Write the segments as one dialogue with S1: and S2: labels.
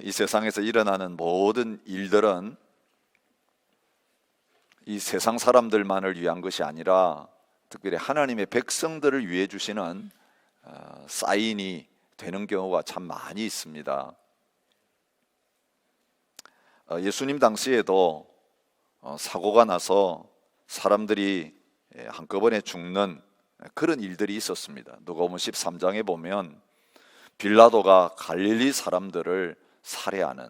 S1: 이 세상에서 일어나는 모든 일들은 이 세상 사람들만을 위한 것이 아니라 특별히 하나님의 백성들을 위해 주시는 사인이 되는 경우가 참 많이 있습니다. 예수님 당시에도 사고가 나서 사람들이 한꺼번에 죽는 그런 일들이 있었습니다. 누가복음 13장에 보면 빌라도가 갈릴리 사람들을 살해하는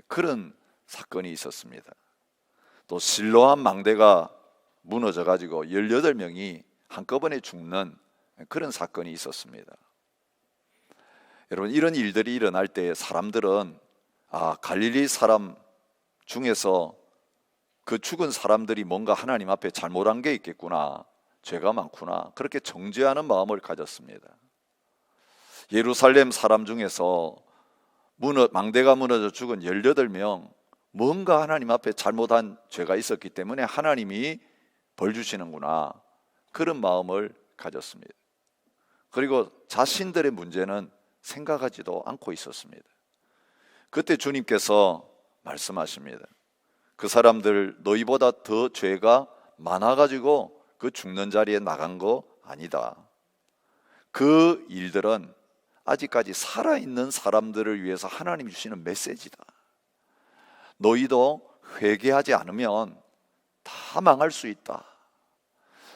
S1: 그런 사건이 있었습니다. 또 실로암 망대가 무너져 가지고 18명이 한꺼번에 죽는 그런 사건이 있었습니다. 여러분, 이런 일들이 일어날 때 사람들은 갈릴리 사람 중에서 그 죽은 사람들이 뭔가 하나님 앞에 잘못한 게 있겠구나, 죄가 많구나, 그렇게 정죄하는 마음을 가졌습니다. 예루살렘 사람 중에서 망대가 무너져 죽은 18명, 뭔가 하나님 앞에 잘못한 죄가 있었기 때문에 하나님이 벌 주시는구나, 그런 마음을 가졌습니다. 그리고 자신들의 문제는 생각하지도 않고 있었습니다. 그때 주님께서 말씀하십니다. 그 사람들 너희보다 더 죄가 많아가지고 그 죽는 자리에 나간 거 아니다. 그 일들은 아직까지 살아있는 사람들을 위해서 하나님이 주시는 메시지다. 너희도 회개하지 않으면 다 망할 수 있다.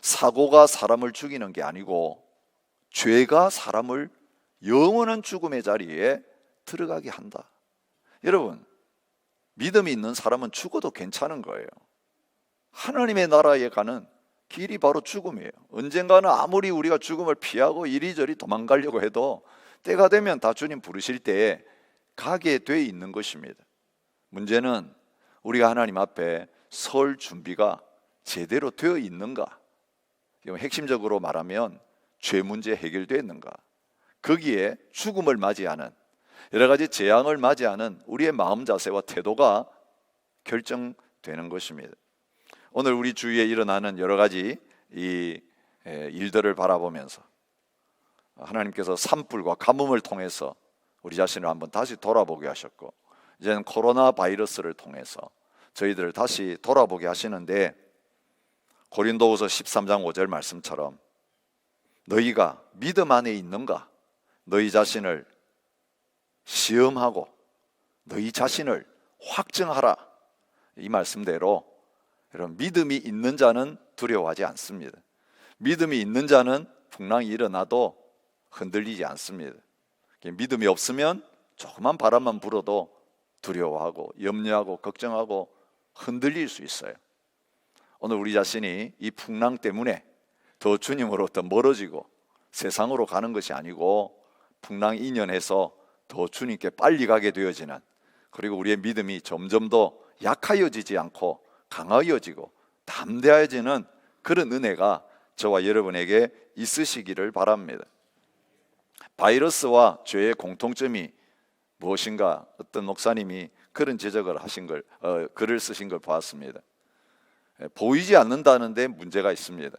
S1: 사고가 사람을 죽이는 게 아니고 죄가 사람을 영원한 죽음의 자리에 들어가게 한다. 여러분, 믿음이 있는 사람은 죽어도 괜찮은 거예요. 하나님의 나라에 가는 길이 바로 죽음이에요. 언젠가는 아무리 우리가 죽음을 피하고 이리저리 도망가려고 해도 때가 되면 다 주님 부르실 때에 가게 돼 있는 것입니다. 문제는 우리가 하나님 앞에 설 준비가 제대로 되어 있는가? 핵심적으로 말하면 죄 문제 해결되어 있는가? 거기에 죽음을 맞이하는, 여러 가지 재앙을 맞이하는 우리의 마음 자세와 태도가 결정되는 것입니다. 오늘 우리 주위에 일어나는 여러 가지 이 일들을 바라보면서 하나님께서 산불과 가뭄을 통해서 우리 자신을 한번 다시 돌아보게 하셨고, 이제는 코로나 바이러스를 통해서 저희들을 다시 돌아보게 하시는데, 고린도후서 13장 5절 말씀처럼 너희가 믿음 안에 있는가? 너희 자신을 시험하고 너희 자신을 확증하라. 이 말씀대로 여러분, 믿음이 있는 자는 두려워하지 않습니다. 믿음이 있는 자는 풍랑이 일어나도 흔들리지 않습니다. 믿음이 없으면 조그만 바람만 불어도 두려워하고 염려하고 걱정하고 흔들릴 수 있어요. 오늘 우리 자신이 이 풍랑 때문에 더 주님으로부터 멀어지고 세상으로 가는 것이 아니고 풍랑 인연해서 더 주님께 빨리 가게 되어지는, 그리고 우리의 믿음이 점점 더 약하여지지 않고 강하여지고 담대해지는 그런 은혜가 저와 여러분에게 있으시기를 바랍니다. 바이러스와 죄의 공통점이 무엇인가? 어떤 목사님이 그런 지적을 하신 걸, 글을 쓰신 걸 보았습니다. 보이지 않는다는 데 문제가 있습니다.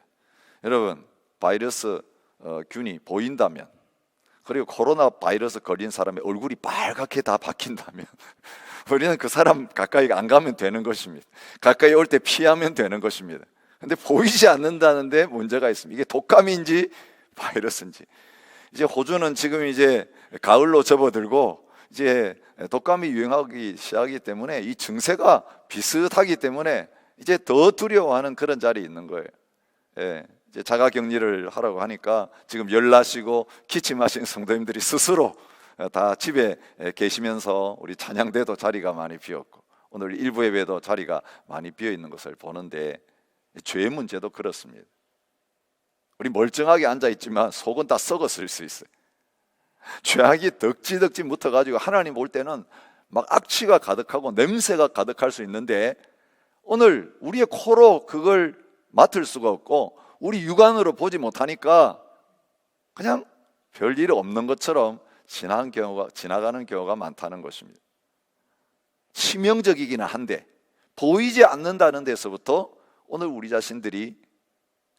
S1: 여러분, 바이러스 균이 보인다면, 그리고 코로나 바이러스 걸린 사람의 얼굴이 빨갛게 다 바뀐다면 우리는 그 사람 가까이 안 가면 되는 것입니다. 가까이 올 때 피하면 되는 것입니다. 근데 보이지 않는다는 데 문제가 있습니다. 이게 독감인지 바이러스인지. 이제 호주는 지금 이제 가을로 접어들고 이제 독감이 유행하기 시작하기 때문에 이 증세가 비슷하기 때문에 이제 더 두려워하는 그런 자리에 있는 거예요. 이제 자가격리를 하라고 하니까 지금 열나시고 기침하신 성도님들이 스스로 다 집에 계시면서 우리 찬양대도 자리가 많이 비었고 오늘 일부 예배도 자리가 많이 비어 있는 것을 보는데, 죄의 문제도 그렇습니다. 우리 멀쩡하게 앉아 있지만 속은 다 썩었을 수 있어요. 죄악이 덕지덕지 묻어가지고 하나님 올 때는 막 악취가 가득하고 냄새가 가득할 수 있는데, 오늘 우리의 코로 그걸 맡을 수가 없고 우리 육안으로 보지 못하니까 그냥 별일 없는 것처럼 지나가는 경우가 많다는 것입니다. 치명적이기는 한데 보이지 않는다는 데서부터 오늘 우리 자신들이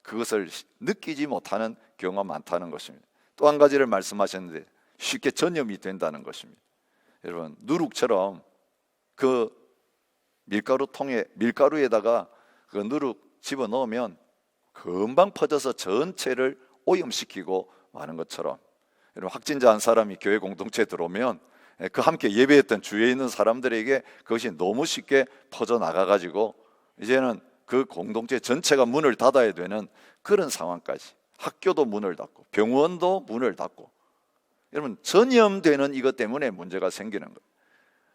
S1: 그것을 느끼지 못하는 경우가 많다는 것입니다. 또 한 가지를 말씀하셨는데 쉽게 전염이 된다는 것입니다. 여러분 누룩처럼 그 밀가루에다가 그 누룩 집어넣으면 금방 퍼져서 전체를 오염시키고 마는 것처럼, 여러분 확진자 한 사람이 교회 공동체에 들어오면 그 함께 예배했던 주위에 있는 사람들에게 그것이 너무 쉽게 퍼져나가가지고 이제는 그 공동체 전체가 문을 닫아야 되는 그런 상황까지, 학교도 문을 닫고 병원도 문을 닫고, 여러분 전염되는 이것 때문에 문제가 생기는 거예요.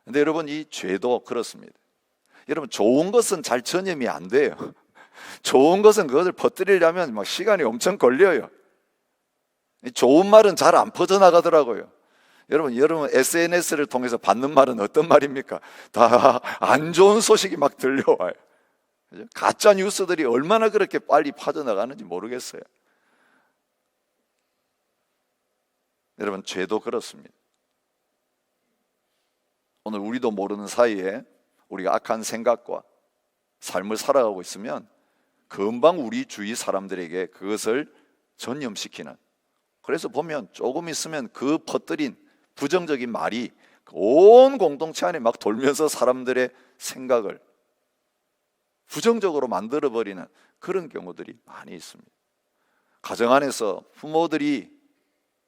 S1: 근데 여러분 이 죄도 그렇습니다. 여러분 좋은 것은 잘 전염이 안 돼요. 좋은 것은 그것을 퍼뜨리려면 막 시간이 엄청 걸려요. 좋은 말은 잘 안 퍼져나가더라고요. 여러분 SNS를 통해서 받는 말은 어떤 말입니까? 다 안 좋은 소식이 막 들려와요. 가짜 뉴스들이 얼마나 그렇게 빨리 퍼져나가는지 모르겠어요. 여러분 죄도 그렇습니다. 오늘 우리도 모르는 사이에 우리가 악한 생각과 삶을 살아가고 있으면 금방 우리 주위 사람들에게 그것을 전염시키는, 그래서 보면 조금 있으면 그 퍼뜨린 부정적인 말이 온 공동체 안에 막 돌면서 사람들의 생각을 부정적으로 만들어버리는 그런 경우들이 많이 있습니다. 가정 안에서 부모들이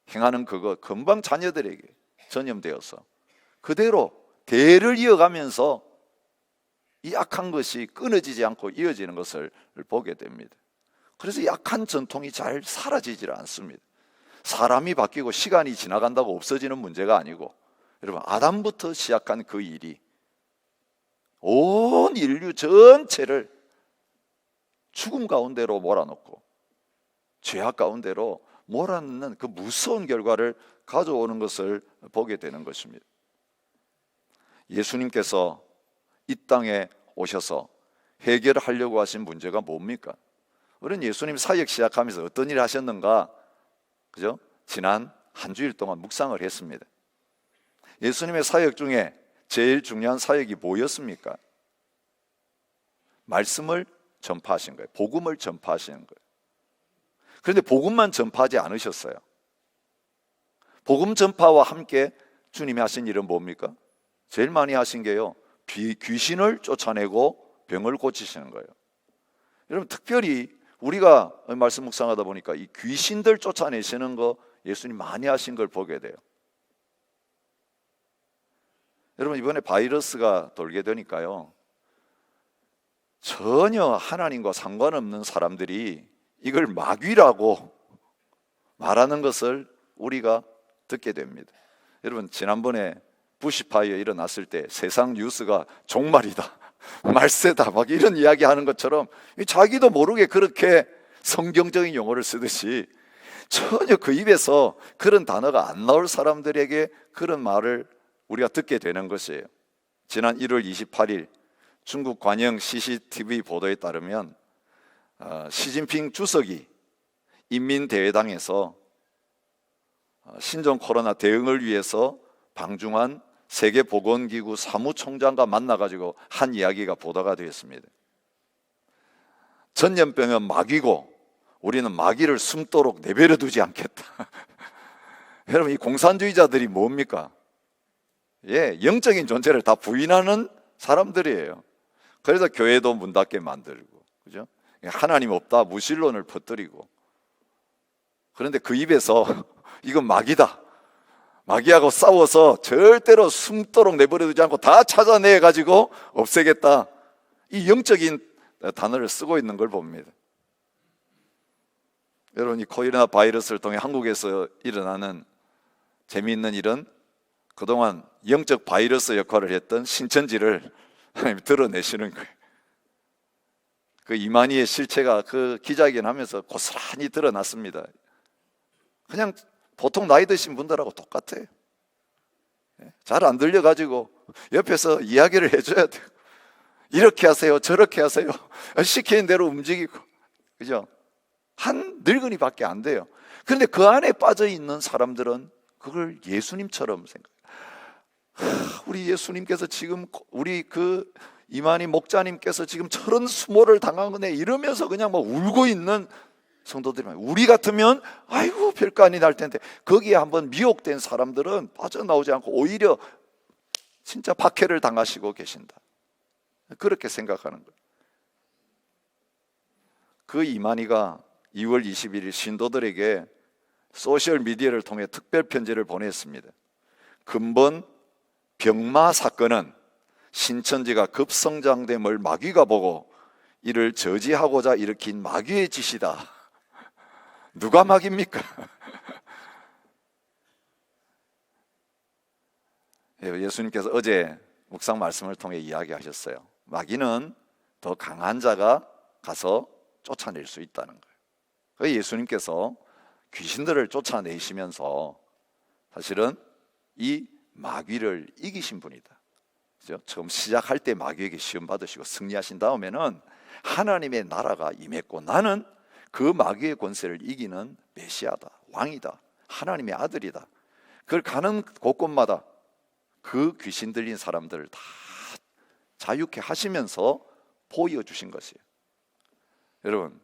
S1: 행하는 그거 금방 자녀들에게 전염되어서 그대로 대를 이어가면서 이 악한 것이 끊어지지 않고 이어지는 것을 보게 됩니다. 그래서 이 악한 전통이 잘 사라지질 않습니다. 사람이 바뀌고 시간이 지나간다고 없어지는 문제가 아니고, 여러분 아담부터 시작한 그 일이 온 인류 전체를 죽음 가운데로 몰아넣고 죄악 가운데로 몰아넣는 그 무서운 결과를 가져오는 것을 보게 되는 것입니다. 예수님께서 이 땅에 오셔서 해결하려고 하신 문제가 뭡니까? 우리는 예수님 사역 시작하면서 어떤 일을 하셨는가? 그죠? 지난 한 주일 동안 묵상을 했습니다. 예수님의 사역 중에 제일 중요한 사역이 뭐였습니까? 말씀을 전파하신 거예요. 복음을 전파하시는 거예요. 그런데 복음만 전파하지 않으셨어요. 복음 전파와 함께 주님이 하신 일은 뭡니까? 제일 많이 하신 게요, 귀신을 쫓아내고 병을 고치시는 거예요. 여러분 특별히 우리가 말씀 묵상하다 보니까 이 귀신들 쫓아내시는 거 예수님 많이 하신 걸 보게 돼요. 여러분 이번에 바이러스가 돌게 되니까요, 전혀 하나님과 상관없는 사람들이 이걸 마귀라고 말하는 것을 우리가 듣게 됩니다. 여러분 지난번에 부시파이어 일어났을 때 세상 뉴스가 종말이다, 말세다, 막 이런 이야기 하는 것처럼 자기도 모르게 그렇게 성경적인 용어를 쓰듯이 전혀 그 입에서 그런 단어가 안 나올 사람들에게 그런 말을 우리가 듣게 되는 것이에요. 지난 1월 28일 중국 관영 CCTV 보도에 따르면 시진핑 주석이 인민대회당에서 신종 코로나 대응을 위해서 방중한 세계보건기구 사무총장과 만나가지고 한 이야기가 보도가 되었습니다. 전염병은 마귀고 우리는 마귀를 숨도록 내버려 두지 않겠다. 여러분 이 공산주의자들이 뭡니까? 영적인 존재를 다 부인하는 사람들이에요. 그래서 교회도 문 닫게 만들고, 그죠? 하나님 없다 무신론을 퍼뜨리고. 그런데 그 입에서 이건 마귀다, 마귀하고 싸워서 절대로 숨도록 내버려 두지 않고 다 찾아내 가지고 없애겠다, 이 영적인 단어를 쓰고 있는 걸 봅니다. 여러분 이 코로나 바이러스를 통해 한국에서 일어나는 재미있는 일은 그동안 영적 바이러스 역할을 했던 신천지를 하나님 드러내시는 거예요. 그 이만희의 실체가 그 기자회견 하면서 고스란히 드러났습니다. 그냥 보통 나이 드신 분들하고 똑같아요. 잘 안 들려가지고 옆에서 이야기를 해줘야 돼요. 이렇게 하세요, 저렇게 하세요, 시키는 대로 움직이고, 그죠? 한 늙은이밖에 안 돼요. 그런데 그 안에 빠져 있는 사람들은 그걸 예수님처럼 생각해요. 우리 예수님께서 지금 우리 그 이만희 목자님께서 지금 저런 수모를 당한 거네 이러면서 그냥 막 울고 있는 성도들이 많아요. 우리 같으면 아이고 별거 아니 날 텐데, 거기에 한번 미혹된 사람들은 빠져나오지 않고 오히려 진짜 박해를 당하시고 계신다. 그렇게 생각하는 거예요. 그 이만희가 2월 21일 신도들에게 소셜미디어를 통해 특별 편지를 보냈습니다. 근본 병마 사건은 신천지가 급성장됨을 마귀가 보고 이를 저지하고자 일으킨 마귀의 짓이다. 누가 마귀입니까? 예수님께서 어제 묵상 말씀을 통해 이야기하셨어요. 마귀는 더 강한 자가 가서 쫓아낼 수 있다는 거예요. 그래서 예수님께서 귀신들을 쫓아내시면서 사실은 이 마귀를 이기신 분이다. 그죠? 처음 시작할 때 마귀에게 시험 받으시고 승리하신 다음에는 하나님의 나라가 임했고 나는 그 마귀의 권세를 이기는 메시아다, 왕이다, 하나님의 아들이다. 그걸 가는 곳곳마다 그 귀신 들린 사람들을 다 자유케 하시면서 보여주신 것이에요. 여러분,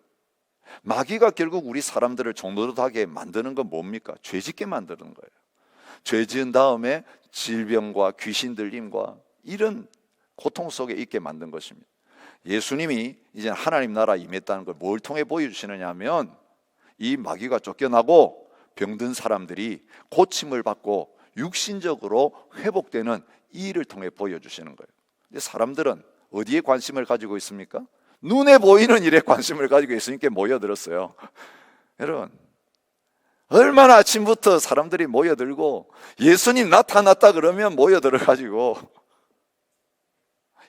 S1: 마귀가 결국 우리 사람들을 종노릇하게 만드는 건 뭡니까? 죄짓게 만드는 거예요. 죄 지은 다음에 질병과 귀신 들림과 이런 고통 속에 있게 만든 것입니다. 예수님이 이제 하나님 나라 임했다는 걸 뭘 통해 보여주시느냐 하면 이 마귀가 쫓겨나고 병든 사람들이 고침을 받고 육신적으로 회복되는 이 일을 통해 보여주시는 거예요. 근데 사람들은 어디에 관심을 가지고 있습니까? 눈에 보이는 일에 관심을 가지고 예수님께 모여들었어요. 여러분, 얼마나 아침부터 사람들이 모여들고 예수님 나타났다 그러면 모여들어가지고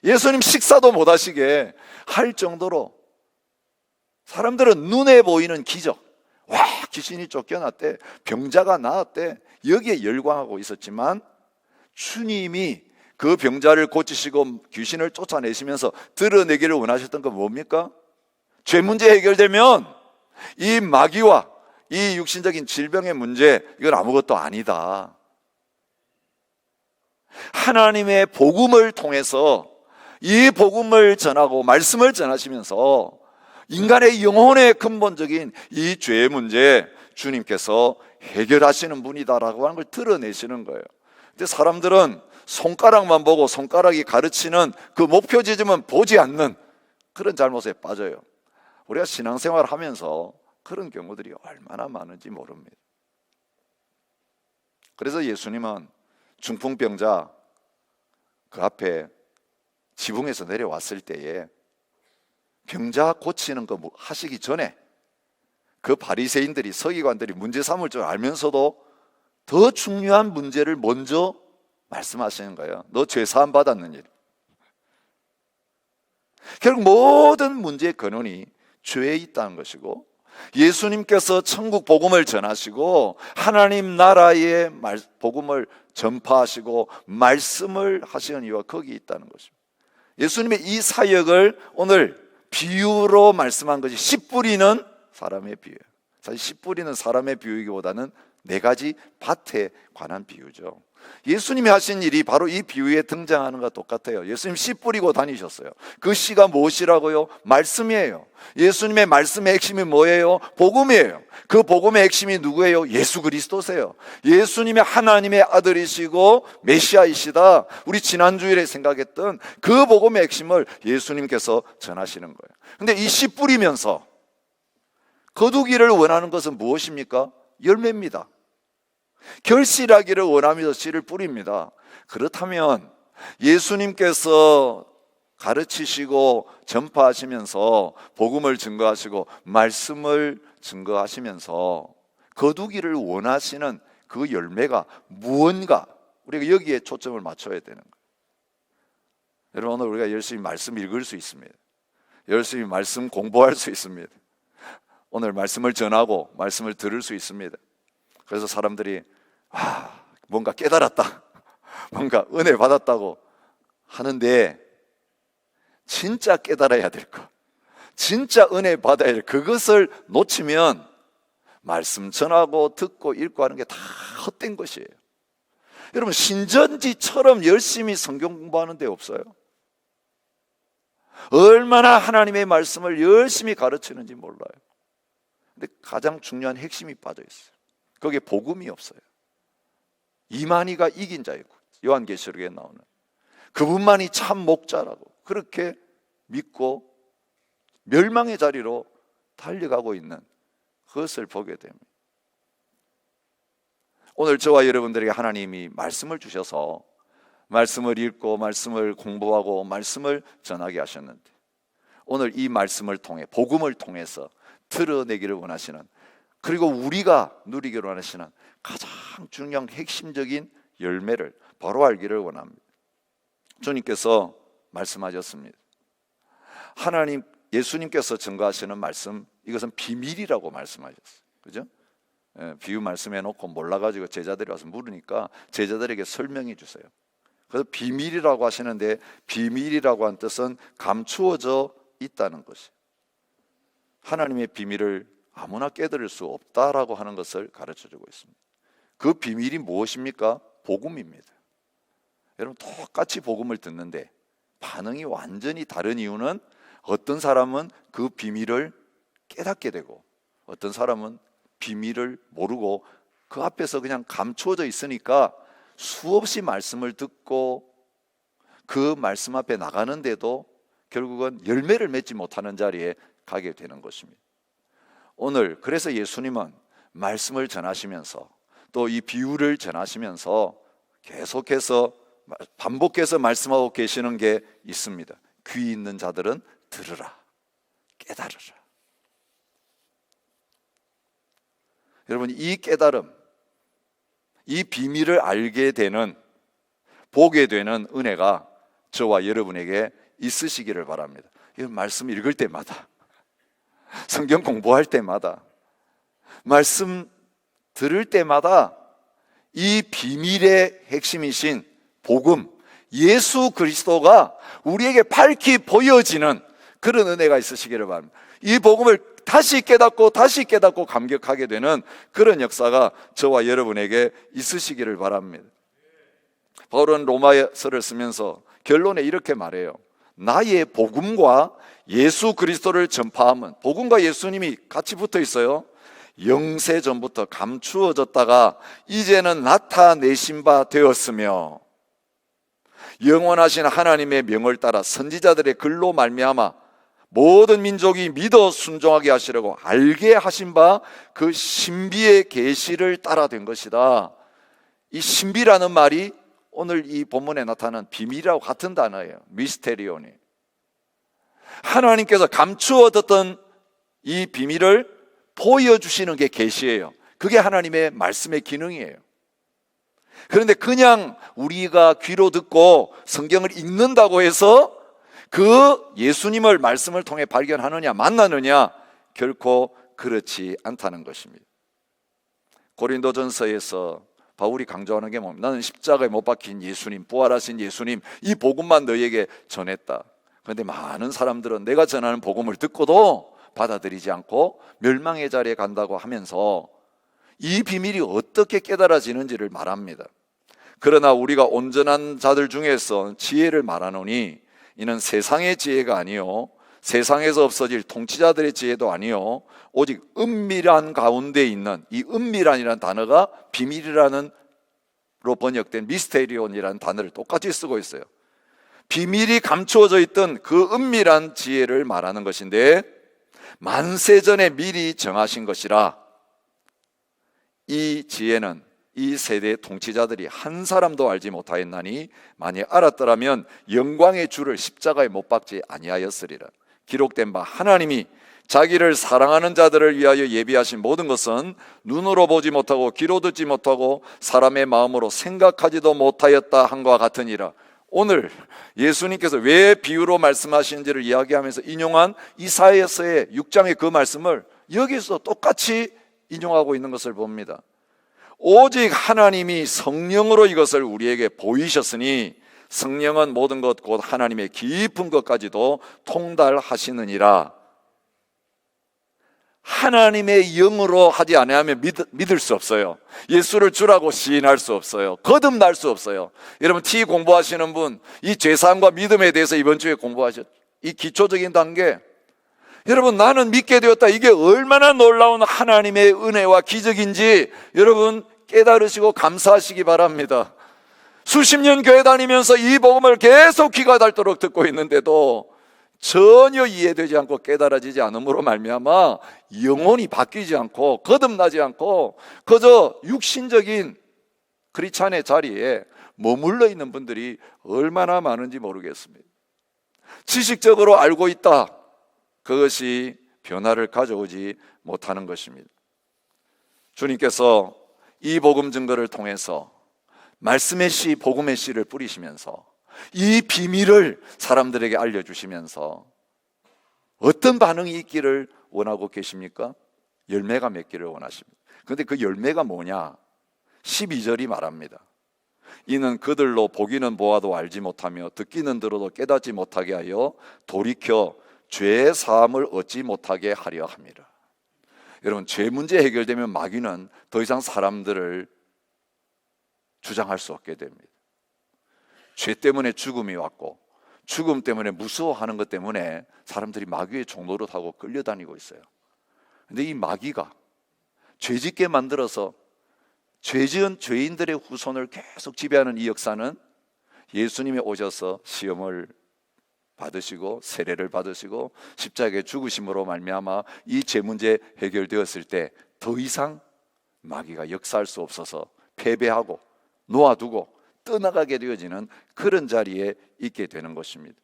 S1: 예수님 식사도 못 하시게 할 정도로 사람들은 눈에 보이는 기적, 와, 귀신이 쫓겨났대, 병자가 나았대, 여기에 열광하고 있었지만 주님이 그 병자를 고치시고 귀신을 쫓아내시면서 드러내기를 원하셨던 건 뭡니까? 죄 문제 해결되면 이 마귀와 이 육신적인 질병의 문제, 이건 아무것도 아니다. 하나님의 복음을 통해서 이 복음을 전하고 말씀을 전하시면서 인간의 영혼의 근본적인 이 죄의 문제 주님께서 해결하시는 분이다라고 하는 걸 드러내시는 거예요. 근데 사람들은 손가락만 보고 손가락이 가르치는 그 목표 지점은 보지 않는 그런 잘못에 빠져요. 우리가 신앙생활을 하면서 그런 경우들이 얼마나 많은지 모릅니다. 그래서 예수님은 중풍병자 그 앞에 지붕에서 내려왔을 때에 병자 고치는 거 하시기 전에 그 바리새인들이, 서기관들이 문제 삼을 줄 알면서도 더 중요한 문제를 먼저 말씀하시는 거예요. 너 죄 사함 받았느니. 결국 모든 문제의 근원이 죄에 있다는 것이고, 예수님께서 천국 복음을 전하시고 하나님 나라의 복음을 전파하시고 말씀을 하시는 이유가 거기에 있다는 것입니다. 예수님의 이 사역을 오늘 비유로 말씀한 것이 씨 뿌리는 사람의 비유예요. 사실 씨 뿌리는 사람의 비유이기보다는 네 가지 밭에 관한 비유죠. 예수님이 하신 일이 바로 이 비유에 등장하는 것과 똑같아요. 예수님 씨 뿌리고 다니셨어요. 그 씨가 무엇이라고요? 말씀이에요. 예수님의 말씀의 핵심이 뭐예요? 복음이에요. 그 복음의 핵심이 누구예요? 예수 그리스도세요. 예수님의 하나님의 아들이시고 메시아이시다. 우리 지난주일에 생각했던 그 복음의 핵심을 예수님께서 전하시는 거예요. 근데 이 씨 뿌리면서 거두기를 원하는 것은 무엇입니까? 열매입니다. 결실하기를 원하면서 씨를 뿌립니다. 그렇다면 예수님께서 가르치시고 전파하시면서 복음을 증거하시고 말씀을 증거하시면서 거두기를 원하시는 그 열매가 무언가, 우리가 여기에 초점을 맞춰야 되는 거예요. 여러분, 오늘 우리가 열심히 말씀 읽을 수 있습니다. 열심히 말씀 공부할 수 있습니다. 오늘 말씀을 전하고 말씀을 들을 수 있습니다. 그래서 사람들이 뭔가 깨달았다, 뭔가 은혜 받았다고 하는데 진짜 깨달아야 될 것, 진짜 은혜 받아야 될 그것을 놓치면 말씀 전하고 듣고 읽고 하는 게 다 헛된 것이에요. 여러분, 신전지처럼 열심히 성경 공부하는 데 없어요. 얼마나 하나님의 말씀을 열심히 가르치는지 몰라요. 근데 가장 중요한 핵심이 빠져 있어요. 거기에 복음이 없어요. 이만희가 이긴 자이고, 요한계시록에 나오는 그분만이 참 목자라고 그렇게 믿고 멸망의 자리로 달려가고 있는 그것을 보게 됩니다. 오늘 저와 여러분들에게 하나님이 말씀을 주셔서 말씀을 읽고 말씀을 공부하고 말씀을 전하게 하셨는데, 오늘 이 말씀을 통해 복음을 통해서 드러내기를 원하시는, 그리고 우리가 누리기를 원하시는 가장 중요한 핵심적인 열매를 바로 알기를 원합니다. 주님께서 말씀하셨습니다. 하나님, 예수님께서 증거하시는 말씀, 이것은 비밀이라고 말씀하셨어요. 그죠? 비유 말씀해 놓고 몰라가지고 제자들이 와서 물으니까 제자들에게 설명해 주세요. 그래서 비밀이라고 하시는데, 비밀이라고 한 뜻은 감추어져 있다는 것이, 하나님의 비밀을 아무나 깨달을 수 없다라고 하는 것을 가르쳐주고 있습니다. 그 비밀이 무엇입니까? 복음입니다. 여러분, 똑같이 복음을 듣는데 반응이 완전히 다른 이유는, 어떤 사람은 그 비밀을 깨닫게 되고 어떤 사람은 비밀을 모르고 그 앞에서 그냥 감추어져 있으니까 수없이 말씀을 듣고 그 말씀 앞에 나가는데도 결국은 열매를 맺지 못하는 자리에 가게 되는 것입니다. 오늘 그래서 예수님은 말씀을 전하시면서 또 이 비유를 전하시면서 계속해서 반복해서 말씀하고 계시는 게 있습니다. 귀 있는 자들은 들으라, 깨달으라. 여러분, 이 깨달음, 이 비밀을 알게 되는, 보게 되는 은혜가 저와 여러분에게 있으시기를 바랍니다. 이 말씀 읽을 때마다, 성경 공부할 때마다, 말씀 들을 때마다 이 비밀의 핵심이신 복음, 예수 그리스도가 우리에게 밝히 보여지는 그런 은혜가 있으시기를 바랍니다. 이 복음을 다시 깨닫고 감격하게 되는 그런 역사가 저와 여러분에게 있으시기를 바랍니다. 바울은 로마서를 쓰면서 결론에 이렇게 말해요. 나의 복음과 예수 그리스도를 전파함은, 복음과 예수님이 같이 붙어 있어요. 영세 전부터 감추어졌다가 이제는 나타내신 바 되었으며, 영원하신 하나님의 명을 따라 선지자들의 글로 말미암아 모든 민족이 믿어 순종하게 하시려고 알게 하신 바 그 신비의 계시를 따라 된 것이다. 이 신비라는 말이 오늘 이 본문에 나타난 비밀이라고 같은 단어예요. 미스테리오니. 하나님께서 감추어뒀던 이 비밀을 보여주시는 게 계시예요. 그게 하나님의 말씀의 기능이에요. 그런데 그냥 우리가 귀로 듣고 성경을 읽는다고 해서 그 예수님을 말씀을 통해 발견하느냐, 만나느냐, 결코 그렇지 않다는 것입니다. 고린도전서에서 바울이 강조하는 게 뭡니까? 나는 십자가에 못 박힌 예수님, 부활하신 예수님, 이 복음만 너에게 전했다. 그런데 많은 사람들은 내가 전하는 복음을 듣고도 받아들이지 않고 멸망의 자리에 간다고 하면서 이 비밀이 어떻게 깨달아지는지를 말합니다. 그러나 우리가 온전한 자들 중에서 지혜를 말하노니 이는 세상의 지혜가 아니요 세상에서 없어질 통치자들의 지혜도 아니요 오직 은밀한 가운데 있는, 이 은밀한이라는 단어가 비밀이라는 로 번역된 미스테리온이라는 단어를 똑같이 쓰고 있어요. 비밀이 감추어져 있던 그 은밀한 지혜를 말하는 것인데, 만세 전에 미리 정하신 것이라. 이 지혜는 이 세대의 통치자들이 한 사람도 알지 못하였나니 만약 알았더라면 영광의 주를 십자가에 못 박지 아니하였으리라. 기록된 바 하나님이 자기를 사랑하는 자들을 위하여 예비하신 모든 것은 눈으로 보지 못하고 귀로 듣지 못하고 사람의 마음으로 생각하지도 못하였다 한과 같으니라. 오늘 예수님께서 왜 비유로 말씀하시는지를 이야기하면서 인용한 이사야서의 6장의 그 말씀을 여기서 똑같이 인용하고 있는 것을 봅니다. 오직 하나님이 성령으로 이것을 우리에게 보이셨으니 성령은 모든 것 곧 하나님의 깊은 것까지도 통달하시느니라. 하나님의 영으로 하지 않으면 믿을 수 없어요. 예수를 주라고 시인할 수 없어요. 거듭날 수 없어요. 여러분, T 공부하시는 분, 이 죄사함과 믿음에 대해서 이번 주에 공부하셨죠. 이 기초적인 단계, 여러분, 나는 믿게 되었다. 이게 얼마나 놀라운 하나님의 은혜와 기적인지 여러분 깨달으시고 감사하시기 바랍니다. 수십 년 교회 다니면서 이 복음을 계속 귀가 닳도록 듣고 있는데도 전혀 이해되지 않고 깨달아지지 않음으로 말미암아 영혼이 바뀌지 않고 거듭나지 않고 그저 육신적인 크리스찬의 자리에 머물러 있는 분들이 얼마나 많은지 모르겠습니다. 지식적으로 알고 있다, 그것이 변화를 가져오지 못하는 것입니다. 주님께서 이 복음 증거를 통해서 말씀의 씨, 복음의 씨를 뿌리시면서 이 비밀을 사람들에게 알려주시면서 어떤 반응이 있기를 원하고 계십니까? 열매가 맺기를 원하십니다. 그런데 그 열매가 뭐냐? 12절이 말합니다. 이는 그들로 보기는 보아도 알지 못하며 듣기는 들어도 깨닫지 못하게 하여 돌이켜 죄의 사함을 얻지 못하게 하려 함이라. 여러분, 죄 문제 해결되면 마귀는 더 이상 사람들을 주장할 수 없게 됩니다. 죄 때문에 죽음이 왔고 죽음 때문에 무서워하는 것 때문에 사람들이 마귀의 종노릇하고 끌려다니고 있어요. 그런데 이 마귀가 죄짓게 만들어서 죄지은 죄인들의 후손을 계속 지배하는 이 역사는 예수님이 오셔서 시험을 받으시고 세례를 받으시고 십자가에 죽으심으로 말미암아 이 죄 문제 해결되었을 때 더 이상 마귀가 역사할 수 없어서 패배하고 놓아두고 떠나가게 되어지는 그런 자리에 있게 되는 것입니다.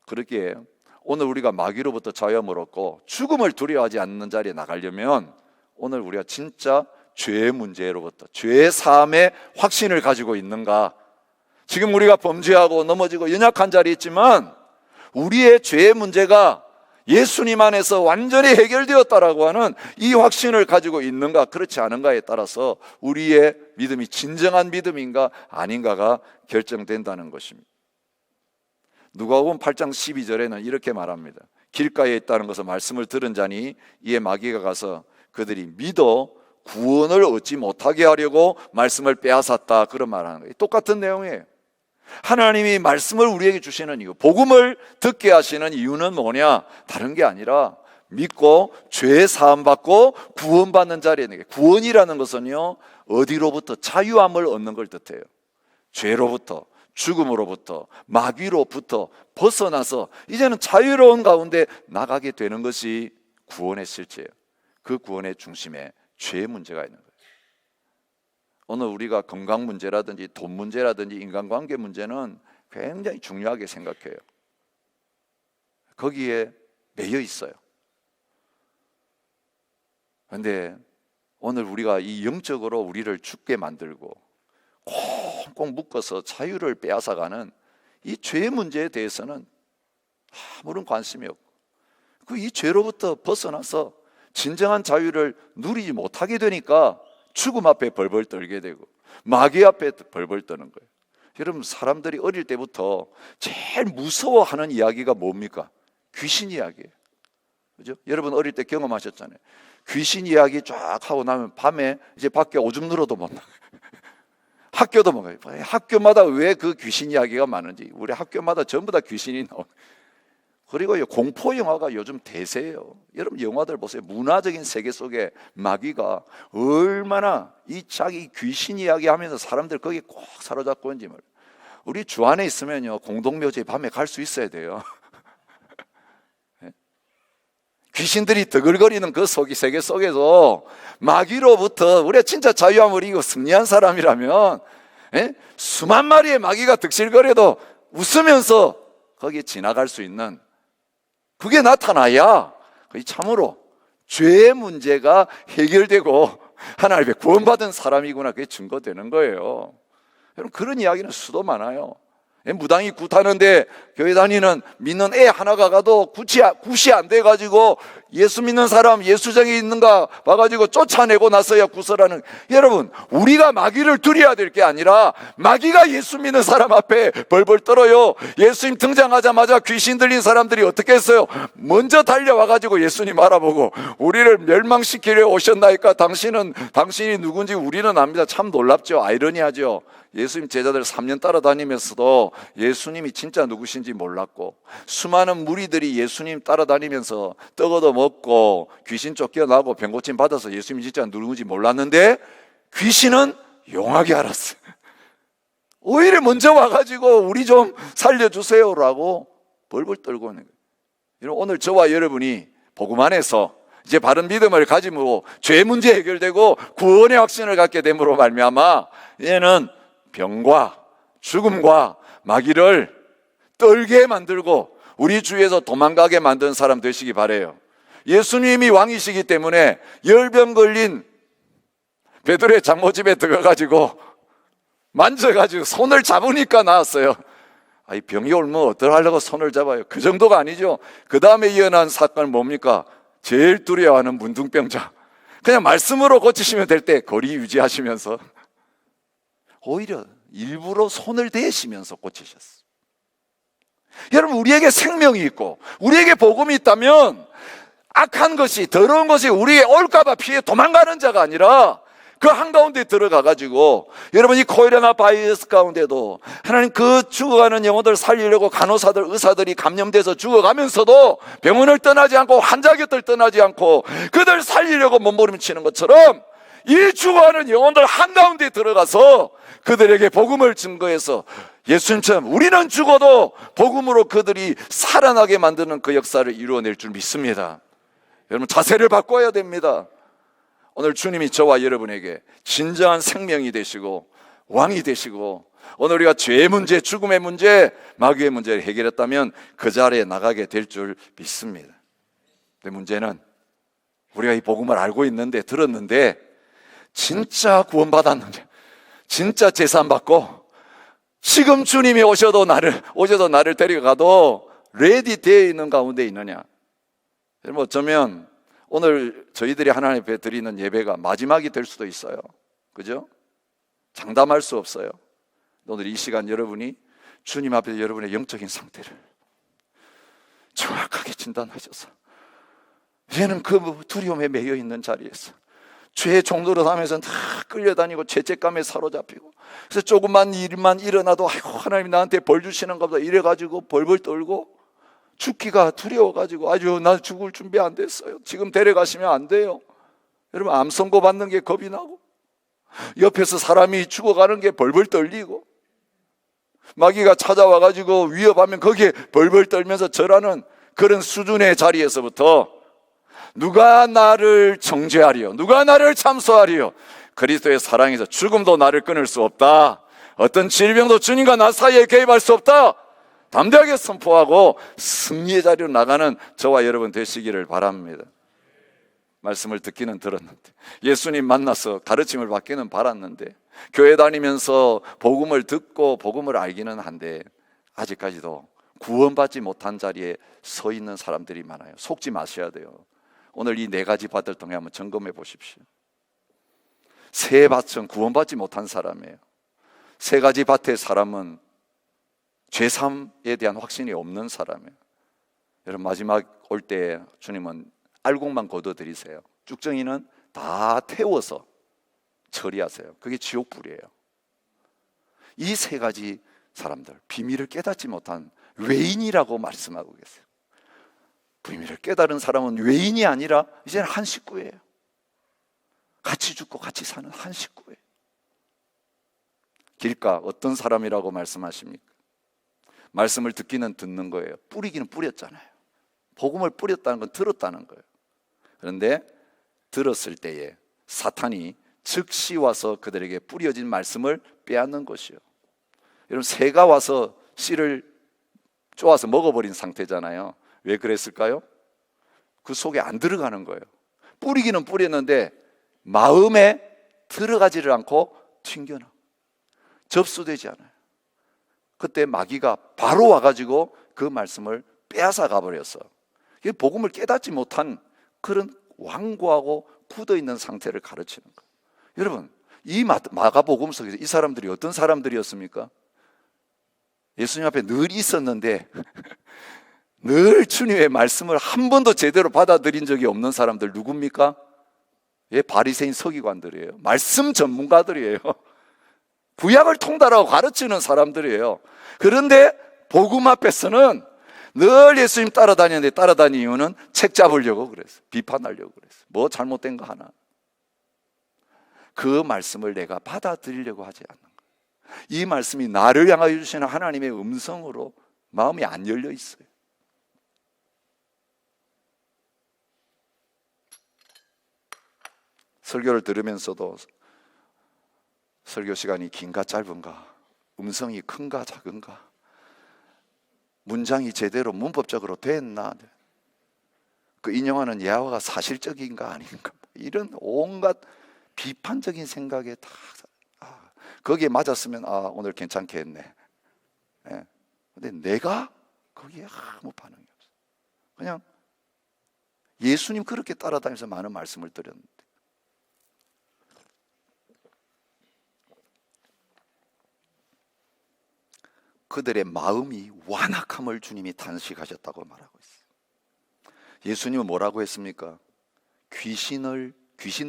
S1: 그렇기에 오늘 우리가 마귀로부터 자유함을 얻고 죽음을 두려워하지 않는 자리에 나가려면 오늘 우리가 진짜 죄의 문제로부터 죄의 사함의 확신을 가지고 있는가? 지금 우리가 범죄하고 넘어지고 연약한 자리에 있지만 우리의 죄의 문제가 예수님 안에서 완전히 해결되었다라고 하는 이 확신을 가지고 있는가, 그렇지 않은가에 따라서 우리의 믿음이 진정한 믿음인가 아닌가가 결정된다는 것입니다. 누가복음 8장 12절에는 이렇게 말합니다. 길가에 있다는 것은 말씀을 들은 자니 이에 마귀가 가서 그들이 믿어 구원을 얻지 못하게 하려고 말씀을 빼앗았다, 그런 말하는 거예요. 똑같은 내용이에요. 하나님이 말씀을 우리에게 주시는 이유, 복음을 듣게 하시는 이유는 뭐냐? 다른 게 아니라 믿고 죄 사함 받고 구원받는 자리에 있는 게, 구원이라는 것은요 어디로부터? 자유함을 얻는 걸 뜻해요. 죄로부터, 죽음으로부터, 마귀로부터 벗어나서 이제는 자유로운 가운데 나가게 되는 것이 구원의 실체예요. 그 구원의 중심에 죄의 문제가 있는 거예요. 오늘 우리가 건강 문제라든지 돈 문제라든지 인간관계 문제는 굉장히 중요하게 생각해요. 거기에 매여 있어요. 그런데 오늘 우리가 이 영적으로 우리를 죽게 만들고 꽁꽁 묶어서 자유를 빼앗아가는 이 죄의 문제에 대해서는 아무런 관심이 없고, 그 이 죄로부터 벗어나서 진정한 자유를 누리지 못하게 되니까 죽음 앞에 벌벌 떨게 되고 마귀 앞에 벌벌 떠는 거예요. 여러분, 사람들이 어릴 때부터 제일 무서워하는 이야기가 뭡니까? 귀신 이야기예요. 그죠? 여러분 어릴 때 경험하셨잖아요. 귀신 이야기 쫙 하고 나면 밤에 이제 밖에 오줌 누러도 못 나가요. 학교도 못 가요. 학교마다 왜 그 귀신 이야기가 많은지, 우리 학교마다 전부 다 귀신이 나와요. 그리고 공포 영화가 요즘 대세예요. 여러분 영화들 보세요. 문화적인 세계 속에 마귀가 얼마나 이 자기 귀신 이야기하면서 사람들 거기에 꼭 사로잡고 있는지 말이에요. 우리 주 안에 있으면요 공동묘지에 밤에 갈 수 있어야 돼요. 귀신들이 드글거리는 그 세계 속에서 마귀로부터 우리가 진짜 자유함을 이기고 승리한 사람이라면 수만 마리의 마귀가 득실거려도 웃으면서 거기에 지나갈 수 있는, 그게 나타나야 참으로 죄의 문제가 해결되고 하나님의 구원받은 사람이구나, 그게 증거되는 거예요. 여러분 그런 이야기는 수도 많아요. 무당이 굿하는데 교회 다니는 믿는 애 하나가 가도 굿이 안 돼가지고 예수 믿는 사람 예수장에 있는가 봐가지고 쫓아내고 나서야 구설하는. 여러분 우리가 마귀를 두려워야 될 게 아니라 마귀가 예수 믿는 사람 앞에 벌벌 떨어요. 예수님 등장하자마자 귀신 들린 사람들이 어떻게 했어요? 먼저 달려와가지고 예수님 알아보고 우리를 멸망시키려 오셨나이까? 당신이 누군지 우리는 압니다. 참 놀랍죠. 아이러니하죠. 예수님 제자들 3년 따라다니면서도 예수님이 진짜 누구신지 몰랐고, 수많은 무리들이 예수님 따라다니면서 떡 얻어 먹고 귀신 쫓겨나고 병고침 받아서 예수님이 진짜 누군지 몰랐는데 귀신은 용하게 알았어요. 오히려 먼저 와가지고 우리 좀 살려주세요라고 벌벌 떨고 있는 거예요. 오늘 저와 여러분이 복음 안에서 이제 바른 믿음을 가짐으로 죄 문제 해결되고 구원의 확신을 갖게 됨으로 말미암아 얘는 병과 죽음과 마귀를 떨게 만들고 우리 주위에서 도망가게 만든 사람 되시기 바라요. 예수님이 왕이시기 때문에 열병 걸린 베드로의 장모집에 들어가가지고 만져가지고 손을 잡으니까 나았어요. 이 병이 오면 어떡하려고 손을 잡아요? 그 정도가 아니죠. 그 다음에 일어난 사건은 뭡니까? 제일 두려워하는 문둥병자. 그냥 말씀으로 고치시면 될 때 거리 유지하시면서 오히려 일부러 손을 대시면서 고치셨어요. 여러분, 우리에게 생명이 있고 우리에게 복음이 있다면 악한 것이, 더러운 것이 우리에게 올까봐 피해 도망가는 자가 아니라 그 한가운데 들어가가지고, 여러분 이 코로나 바이러스 가운데도 하나님 그 죽어가는 영혼들 살리려고 간호사들, 의사들이 감염돼서 죽어가면서도 병원을 떠나지 않고 환자 곁을 떠나지 않고 그들 살리려고 몸부림치는 것처럼 이 죽어가는 영혼들 한가운데 들어가서 그들에게 복음을 증거해서 예수님처럼 우리는 죽어도 복음으로 그들이 살아나게 만드는 그 역사를 이루어낼 줄 믿습니다. 여러분, 자세를 바꿔야 됩니다. 오늘 주님이 저와 여러분에게 진정한 생명이 되시고 왕이 되시고, 오늘 우리가 죄의 문제, 죽음의 문제, 마귀의 문제를 해결했다면 그 자리에 나가게 될 줄 믿습니다. 근데 문제는 우리가 이 복음을 알고 있는데, 들었는데 진짜 구원받았는지, 진짜 제사받고 지금 주님이 오셔도 나를 데려가도 레디 되어 있는 가운데 있느냐? 여러분, 어쩌면 오늘 저희들이 하나님 앞에 드리는 예배가 마지막이 될 수도 있어요. 그죠? 장담할 수 없어요. 오늘 이 시간 여러분이 주님 앞에 여러분의 영적인 상태를 정확하게 진단하셔서 이제는 그 두려움에 매여 있는 자리에서 죄의 종로를 하면서 다 끌려다니고 죄책감에 사로잡히고, 그래서 조금만 일만 일어나도 아이고 하나님이 나한테 벌 주시는가 보다 이래가지고 벌벌 떨고 죽기가 두려워가지고 아주 나 죽을 준비 안 됐어요. 지금 데려가시면 안 돼요. 여러분, 암 선고 받는 게 겁이 나고 옆에서 사람이 죽어가는 게 벌벌 떨리고 마귀가 찾아와가지고 위협하면 거기에 벌벌 떨면서 절하는 그런 수준의 자리에서부터 누가 나를 정죄하리요? 누가 나를 참소하리요? 그리스도의 사랑에서 죽음도 나를 끊을 수 없다. 어떤 질병도 주님과 나 사이에 개입할 수 없다. 담대하게 선포하고 승리의 자리로 나가는 저와 여러분 되시기를 바랍니다. 말씀을 듣기는 들었는데, 예수님 만나서 가르침을 받기는 바랐는데, 교회 다니면서 복음을 듣고 복음을 알기는 한데 아직까지도 구원받지 못한 자리에 서 있는 사람들이 많아요. 속지 마셔야 돼요. 오늘 이 네 가지 밭을 통해 한번 점검해 보십시오. 세 밭은 구원받지 못한 사람이에요. 세 가지 밭의 사람은 죄삼에 대한 확신이 없는 사람이에요. 여러분, 마지막 올 때 주님은 알곡만 거둬드리세요. 쭉정이는 다 태워서 처리하세요. 그게 지옥불이에요. 이 세 가지 사람들, 비밀을 깨닫지 못한 외인이라고 말씀하고 계세요. 비밀을 깨달은 사람은 외인이 아니라 이제는 한 식구예요. 같이 죽고 같이 사는 한 식구예요. 길가 어떤 사람이라고 말씀하십니까? 말씀을 듣기는 듣는 거예요. 뿌리기는 뿌렸잖아요. 복음을 뿌렸다는 건 들었다는 거예요. 그런데 들었을 때에 사탄이 즉시 와서 그들에게 뿌려진 말씀을 빼앗는 것이요. 여러분, 새가 와서 씨를 쪼아서 먹어버린 상태잖아요. 왜 그랬을까요? 그 속에 안 들어가는 거예요. 뿌리기는 뿌렸는데 마음에 들어가지를 않고 튕겨나, 접수되지 않아요. 그때 마귀가 바로 와가지고 그 말씀을 빼앗아 가버렸어. 복음을 깨닫지 못한 그런 완고하고 굳어있는 상태를 가르치는 거예요. 여러분, 이 마가복음 속에서 이 사람들이 어떤 사람들이었습니까? 예수님 앞에 늘 있었는데 늘 주님의 말씀을 한 번도 제대로 받아들인 적이 없는 사람들 누굽니까? 바리새인 서기관들이에요. 말씀 전문가들이에요. 구약을 통달하고 가르치는 사람들이에요. 그런데 복음 앞에서는 늘 예수님 따라다니는데, 따라다니는 이유는 책 잡으려고 그랬어요. 비판하려고 그랬어요. 뭐 잘못된 거 하나. 그 말씀을 내가 받아들이려고 하지 않는 거예요. 이 말씀이 나를 향하여 주시는 하나님의 음성으로 마음이 안 열려 있어요. 설교를 들으면서도 설교 시간이 긴가 짧은가, 음성이 큰가 작은가, 문장이 제대로 문법적으로 됐나, 그 인용하는 예화가 사실적인가 아닌가, 이런 온갖 비판적인 생각에 다 거기에 맞았으면 오늘 괜찮게 했네. 근데 내가 거기에 아무 반응이 없어. 그냥 예수님 그렇게 따라다니면서 많은 말씀을 드렸는데, 그들의 마음이 완악함을 주님이 단식하셨다고 말하고 있어요. 예수님은 뭐라고 했습니까? 귀신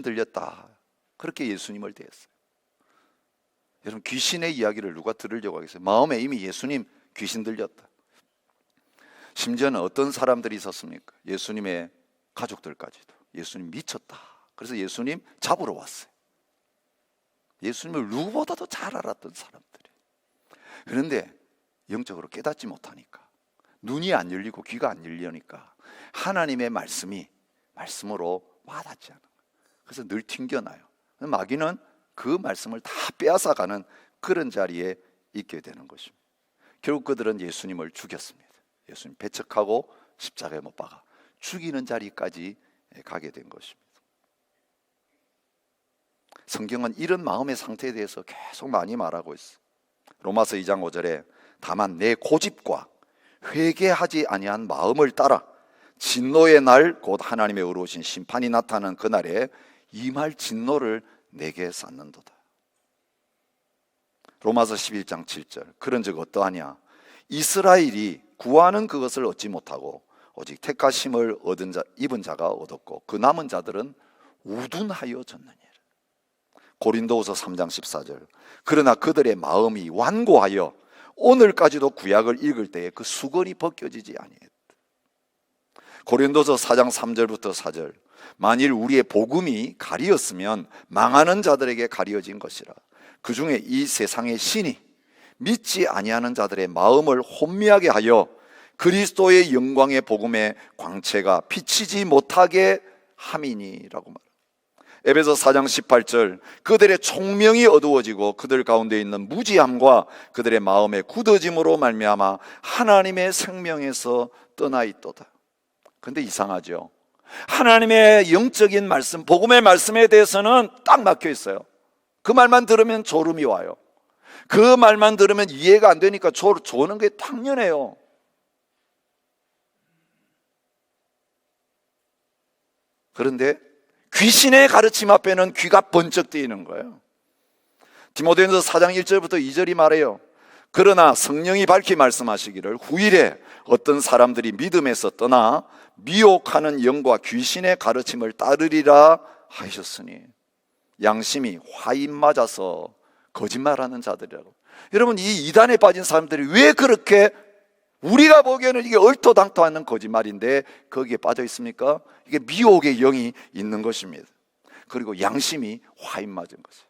S1: 들렸다, 그렇게 예수님을 대했어요. 여러분, 귀신의 이야기를 누가 들으려고 하겠어요? 마음에 이미 예수님 귀신 들렸다. 심지어는 어떤 사람들이 있었습니까? 예수님의 가족들까지도 예수님 미쳤다, 그래서 예수님 잡으러 왔어요. 예수님을 누구보다도 잘 알았던 사람들이. 그런데 영적으로 깨닫지 못하니까, 눈이 안 열리고 귀가 안 열리니까 하나님의 말씀으로 와닿지 않아요. 그래서 늘 튕겨나요. 마귀는 그 말씀을 다 빼앗아가는 그런 자리에 있게 되는 것입니다. 결국 그들은 예수님을 죽였습니다. 예수님 배척하고 십자가에 못 박아 죽이는 자리까지 가게 된 것입니다. 성경은 이런 마음의 상태에 대해서 계속 많이 말하고 있어요. 로마서 2장 5절에 다만 내 고집과 회개하지 아니한 마음을 따라 진노의 날, 곧 하나님의 의로우신 심판이 나타나는 그날에 임할 진노를 내게 쌓는도다. 로마서 11장 7절 그런즉 어떠하냐, 이스라엘이 구하는 그것을 얻지 못하고 오직 택하심을 입은 자가 얻었고 그 남은 자들은 우둔하여 졌느니라. 고린도후서 3장 14절 그러나 그들의 마음이 완고하여 오늘까지도 구약을 읽을 때에 그 수건이 벗겨지지 아니했다. 고린도서 4장 3절부터 4절 만일 우리의 복음이 가리었으면 망하는 자들에게 가리어진 것이라. 그 중에 이 세상의 신이 믿지 아니하는 자들의 마음을 혼미하게 하여 그리스도의 영광의 복음의 광채가 비치지 못하게 함이니라고 말합니다. 에베소 4장 18절 그들의 총명이 어두워지고 그들 가운데 있는 무지함과 그들의 마음의 굳어짐으로 말미암아 하나님의 생명에서 떠나 있도다. 근데 이상하죠. 하나님의 영적인 말씀, 복음의 말씀에 대해서는 딱 막혀 있어요. 그 말만 들으면 졸음이 와요. 그 말만 들으면 이해가 안 되니까 조는 게 당연해요. 그런데 귀신의 가르침 앞에는 귀가 번쩍 뜨이는 거예요. 디모데전서 4장 1절부터 2절이 말해요. 그러나 성령이 밝히 말씀하시기를 후일에 어떤 사람들이 믿음에서 떠나 미혹하는 영과 귀신의 가르침을 따르리라 하셨으니 양심이 화인 맞아서 거짓말하는 자들이라고. 여러분, 이 이단에 빠진 사람들이 왜 그렇게 우리가 보기에는 이게 얼토당토 않는 거짓말인데 거기에 빠져 있습니까? 이게 미혹의 영이 있는 것입니다. 그리고 양심이 화인 맞은 것이에요.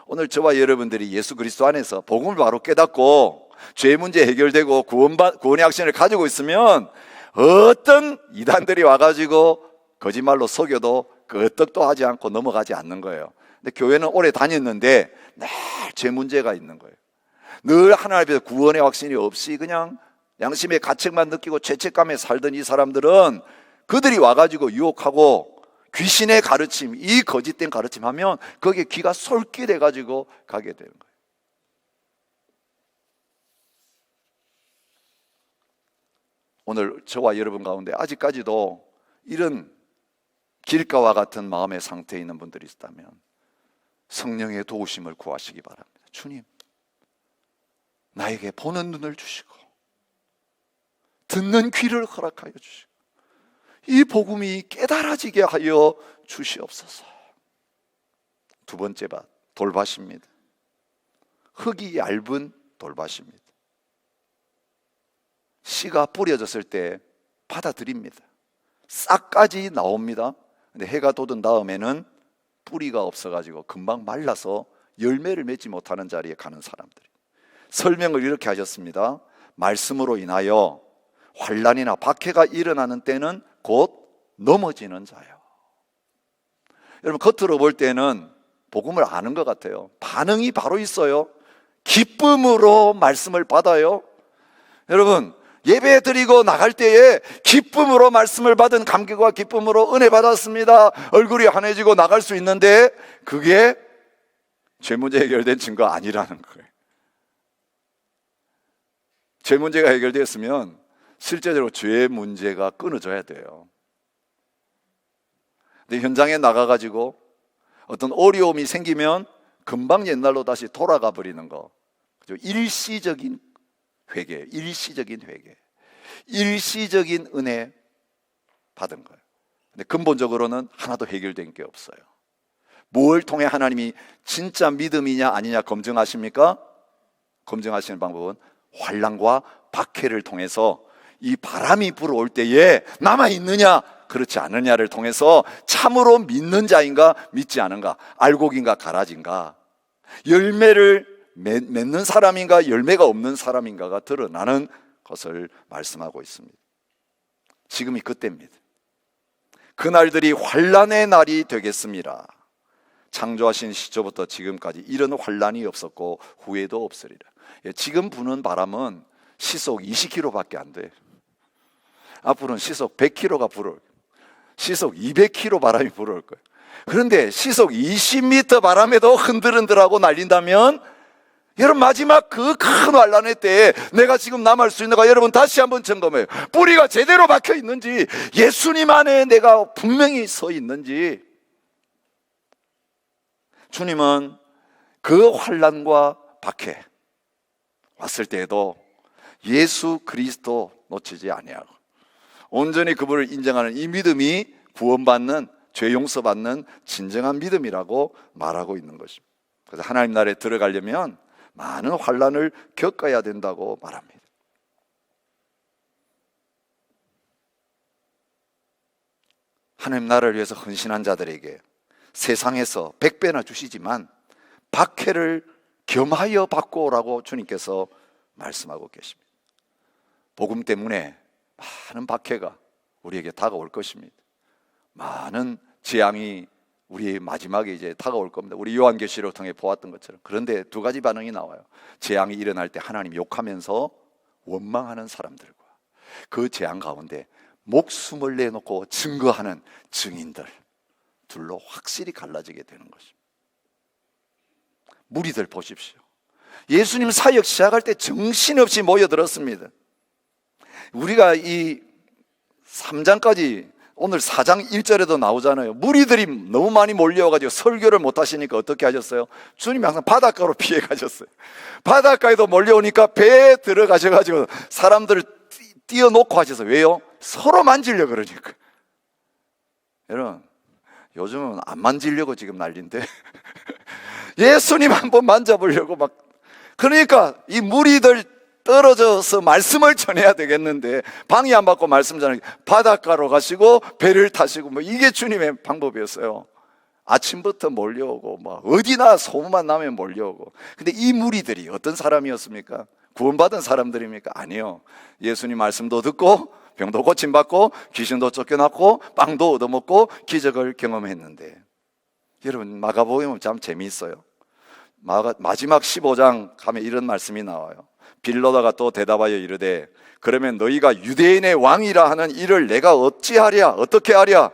S1: 오늘 저와 여러분들이 예수 그리스도 안에서 복음을 바로 깨닫고 죄 문제 해결되고 구원의 확신을 가지고 있으면 어떤 이단들이 와가지고 거짓말로 속여도 끄떡도 하지 않고 넘어가지 않는 거예요. 근데 교회는 오래 다녔는데 늘 죄 문제가 있는 거예요. 늘 하나님 앞에서 구원의 확신이 없이 그냥 양심의 가책만 느끼고 죄책감에 살던 이 사람들은 그들이 와가지고 유혹하고 귀신의 가르침, 이 거짓된 가르침 하면 거기에 귀가 솔깃해가지고 가게 되는 거예요. 오늘 저와 여러분 가운데 아직까지도 이런 길가와 같은 마음의 상태에 있는 분들이 있다면 성령의 도우심을 구하시기 바랍니다. 주님, 나에게 보는 눈을 주시고 듣는 귀를 허락하여 주시고 이 복음이 깨달아지게 하여 주시옵소서. 두 번째 밭, 돌밭입니다. 흙이 얇은 돌밭입니다. 씨가 뿌려졌을 때 받아들입니다. 싹까지 나옵니다. 근데 해가 돋은 다음에는 뿌리가 없어가지고 금방 말라서 열매를 맺지 못하는 자리에 가는 사람들이. 설명을 이렇게 하셨습니다. 말씀으로 인하여 환난이나 박해가 일어나는 때는 곧 넘어지는 자요. 여러분, 겉으로 볼 때는 복음을 아는 것 같아요. 반응이 바로 있어요. 기쁨으로 말씀을 받아요. 여러분, 예배 드리고 나갈 때에 기쁨으로 말씀을 받은 감격과 기쁨으로 은혜 받았습니다, 얼굴이 환해지고 나갈 수 있는데, 그게 죄 문제 해결된 증거 아니라는 거예요. 죄 문제가 해결되었으면 실제적으로 죄 문제가 끊어져야 돼요. 근데 현장에 나가가지고 어떤 어려움이 생기면 금방 옛날로 다시 돌아가 버리는 거. 일시적인 회개, 일시적인 회개, 일시적인 은혜 받은 거예요. 근데 근본적으로는 하나도 해결된 게 없어요. 뭘 통해 하나님이 진짜 믿음이냐 아니냐 검증하십니까? 검증하시는 방법은 환난과 박해를 통해서, 이 바람이 불어올 때에 남아있느냐 그렇지 않느냐를 통해서 참으로 믿는 자인가 믿지 않은가, 알곡인가 가라진가, 열매를 맺는 사람인가 열매가 없는 사람인가가 드러나는 것을 말씀하고 있습니다. 지금이 그때입니다. 그날들이 환난의 날이 되겠습니다. 창조하신 시초부터 지금까지 이런 환난이 없었고 후회도 없으리라. 지금 부는 바람은 시속 20km밖에 안 돼. 앞으로는 시속 100km가 불어올 거예요. 시속 200km 바람이 불어올 거예요. 그런데 시속 20m 바람에도 흔들흔들하고 날린다면, 여러분, 마지막 그 큰 환난의 때에 내가 지금 남을 수 있는가, 여러분 다시 한번 점검해요. 뿌리가 제대로 박혀 있는지, 예수님 안에 내가 분명히 서 있는지. 주님은 그 환난과 박해 왔을 때에도 예수 그리스도 놓치지 아니하고 온전히 그분을 인정하는 이 믿음이 구원받는, 죄 용서받는 진정한 믿음이라고 말하고 있는 것입니다. 그래서 하나님 나라에 들어가려면 많은 환난을 겪어야 된다고 말합니다. 하나님 나라를 위해서 헌신한 자들에게 세상에서 100배나 주시지만 박해를 겸하여 받고 오라고 주님께서 말씀하고 계십니다. 복음 때문에 많은 박해가 우리에게 다가올 것입니다. 많은 재앙이 우리의 마지막에 이제 다가올 겁니다. 우리 요한계시록을 통해 보았던 것처럼. 그런데 두 가지 반응이 나와요. 재앙이 일어날 때 하나님 욕하면서 원망하는 사람들과 그 재앙 가운데 목숨을 내놓고 증거하는 증인들, 둘로 확실히 갈라지게 되는 것입니다. 무리들 보십시오. 예수님 사역 시작할 때 정신없이 모여들었습니다. 우리가 이 3장까지, 오늘 4장 1절에도 나오잖아요. 무리들이 너무 많이 몰려와가지고 설교를 못 하시니까 어떻게 하셨어요? 주님이 항상 바닷가로 피해 가셨어요. 바닷가에도 몰려오니까 배에 들어가셔가지고 사람들을 띄워놓고 하셔서. 왜요? 서로 만지려고 그러니까. 여러분, 요즘은 안 만지려고 지금 난리인데 예수님 한번 만져보려고 막. 그러니까 이 무리들 떨어져서 말씀을 전해야 되겠는데 방해 안 받고 말씀 전하기, 바닷가로 가시고 배를 타시고, 뭐 이게 주님의 방법이었어요. 아침부터 몰려오고 막 어디나 소문만 나면 몰려오고. 근데 이 무리들이 어떤 사람이었습니까? 구원받은 사람들입니까? 아니요. 예수님 말씀도 듣고 병도 고침받고 귀신도 쫓겨났고 빵도 얻어먹고 기적을 경험했는데, 여러분 마가복음 참 재미있어요. 마지막 15장 가면 이런 말씀이 나와요. 빌로다가 또 대답하여 이르되 그러면 너희가 유대인의 왕이라 하는 이를 내가 어찌하랴, 어떻게 하랴?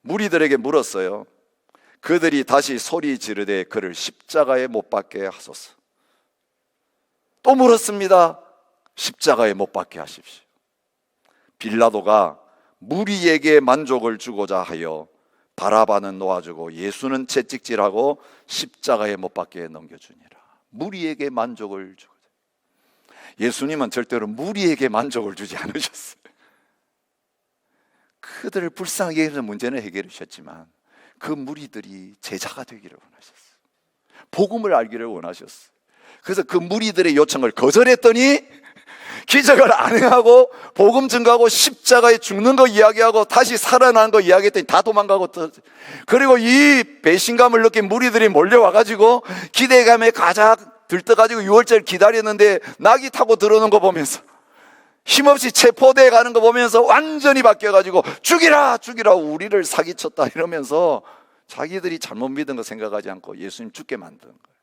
S1: 무리들에게 물었어요. 그들이 다시 소리 지르되 그를 십자가에 못 박게 하소서. 또 물었습니다. 십자가에 못 박게 하십시오. 빌라도가 무리에게 만족을 주고자 하여 바라바는 놓아주고 예수는 채찍질하고 십자가에 못 박게 넘겨주니라. 무리에게 만족을 주고자. 예수님은 절대로 무리에게 만족을 주지 않으셨어요. 그들을 불쌍하게 해서 문제는 해결하셨지만 그 무리들이 제자가 되기를 원하셨어요. 복음을 알기를 원하셨어요. 그래서 그 무리들의 요청을 거절했더니 기적을 안 행하고 복음 증거하고 십자가에 죽는 거 이야기하고 다시 살아나는 거 이야기했더니 다 도망가고, 그리고 이 배신감을 느낀 무리들이 몰려와가지고 기대감에 가득 들떠가지고 6월절 기다렸는데 낙이 타고 들어오는 거 보면서 힘없이 체포돼 가는 거 보면서 완전히 바뀌어가지고 죽이라 죽이라 우리를 사기쳤다 이러면서 자기들이 잘못 믿은 거 생각하지 않고 예수님 죽게 만든 거예요.